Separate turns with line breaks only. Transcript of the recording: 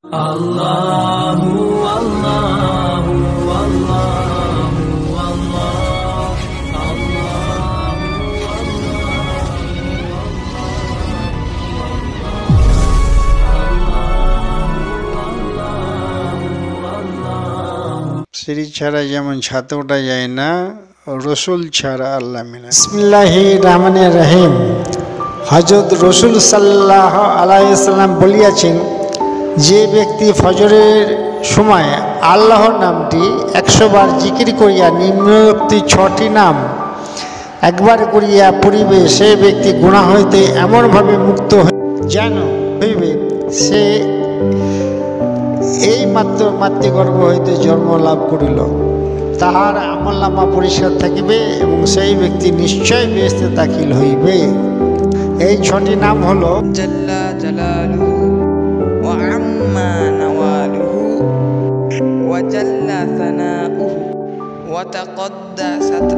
Allahu Allahu Allahu Allah
সিঁড়ি ছাড়া যেমন ছাতে ওঠা যায় না, রসুল ছাড়া আল্লাহ মিলে।
বিসমিল্লাহির রহমানির রহিম। হযরত রসুল সাল্লাল্লাহু আলাইহি সাল্লাম বলিয়াছেন, যে ব্যক্তি ফজরের সময় আল্লাহর নামটি 100 বার জিকির করিয়া নিম্নোক্তি 6টি নাম একবার করিয়া পড়িবে, সে ব্যক্তি গুনাহ হইতে এমনভাবে মুক্ত যেন হইবে সে এই মাত্র মাতৃগর্ভ হইতে জন্ম লাভ করিল। তাহার আমলনামা পরিষ্কার থাকিবে এবং সেই ব্যক্তি নিশ্চয় বেহেশতে দাখিল হইবে। এই 6টি নাম হলো
জাল্লা জালালুহু ওয়া আম্মা নাওয়ালুহু ওয়া জাল্লা সানাউহু ওয়া তাকাদ্দাসাত